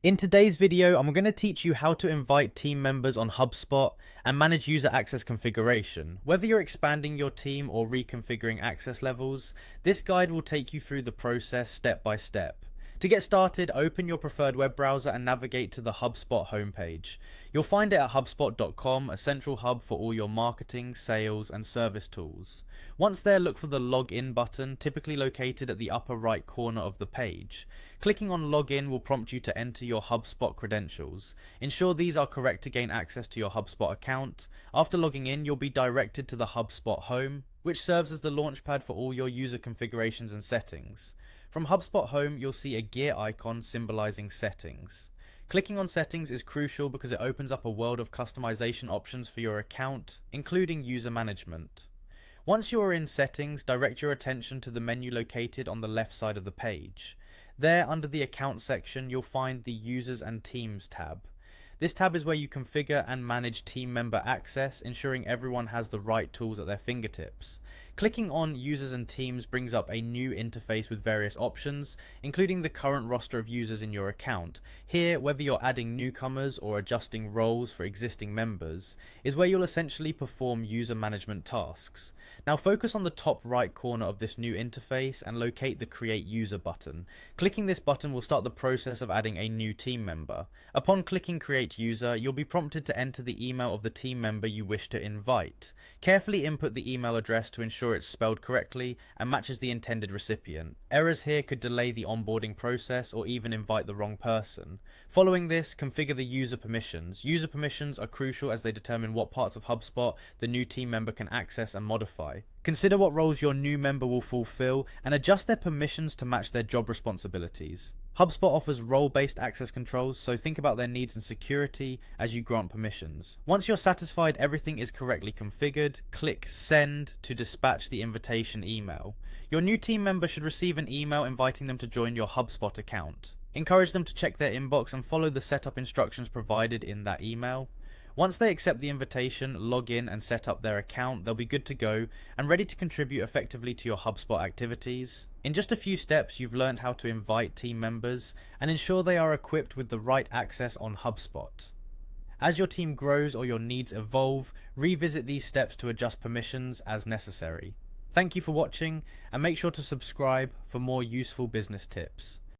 In today's video, I'm going to teach you how to invite team members on HubSpot and manage user access configuration. Whether you're expanding your team or reconfiguring access levels, this guide will take you through the process step by step. To get started, open your preferred web browser and navigate to the HubSpot homepage. You'll find it at hubspot.com, a central hub for all your marketing, sales, and service tools. Once there, look for the Login button, typically located at the upper right corner of the page. Clicking on Login will prompt you to enter your HubSpot credentials. Ensure these are correct to gain access to your HubSpot account. After logging in, you'll be directed to the HubSpot home, which serves as the launchpad for all your user configurations and settings. From HubSpot Home, you'll see a gear icon symbolizing settings. Clicking on settings is crucial because it opens up a world of customization options for your account, including user management. Once you are in settings, direct your attention to the menu located on the left side of the page. There, under the account section, you'll find the Users and Teams tab. This tab is where you configure and manage team member access, ensuring everyone has the right tools at their fingertips. Clicking on Users and Teams brings up a new interface with various options, including the current roster of users in your account. Here, whether you're adding newcomers or adjusting roles for existing members, is where you'll essentially perform user management tasks. Now focus on the top right corner of this new interface and locate the Create User button. Clicking this button will start the process of adding a new team member. Upon clicking Create User, you'll be prompted to enter the email of the team member you wish to invite. Carefully input the email address to ensure it's spelled correctly and matches the intended recipient. Errors here could delay the onboarding process or even invite the wrong person. Following this, configure the user permissions. User permissions are crucial as they determine what parts of HubSpot the new team member can access and modify. Consider what roles your new member will fulfill and adjust their permissions to match their job responsibilities. HubSpot offers role-based access controls, so think about their needs and security as you grant permissions. Once you're satisfied everything is correctly configured, click Send to dispatch the invitation email. Your new team member should receive an email inviting them to join your HubSpot account. Encourage them to check their inbox and follow the setup instructions provided in that email. Once they accept the invitation, log in and set up their account, they'll be good to go and ready to contribute effectively to your HubSpot activities. In just a few steps, you've learned how to invite team members and ensure they are equipped with the right access on HubSpot. As your team grows or your needs evolve, revisit these steps to adjust permissions as necessary. Thank you for watching and make sure to subscribe for more useful business tips.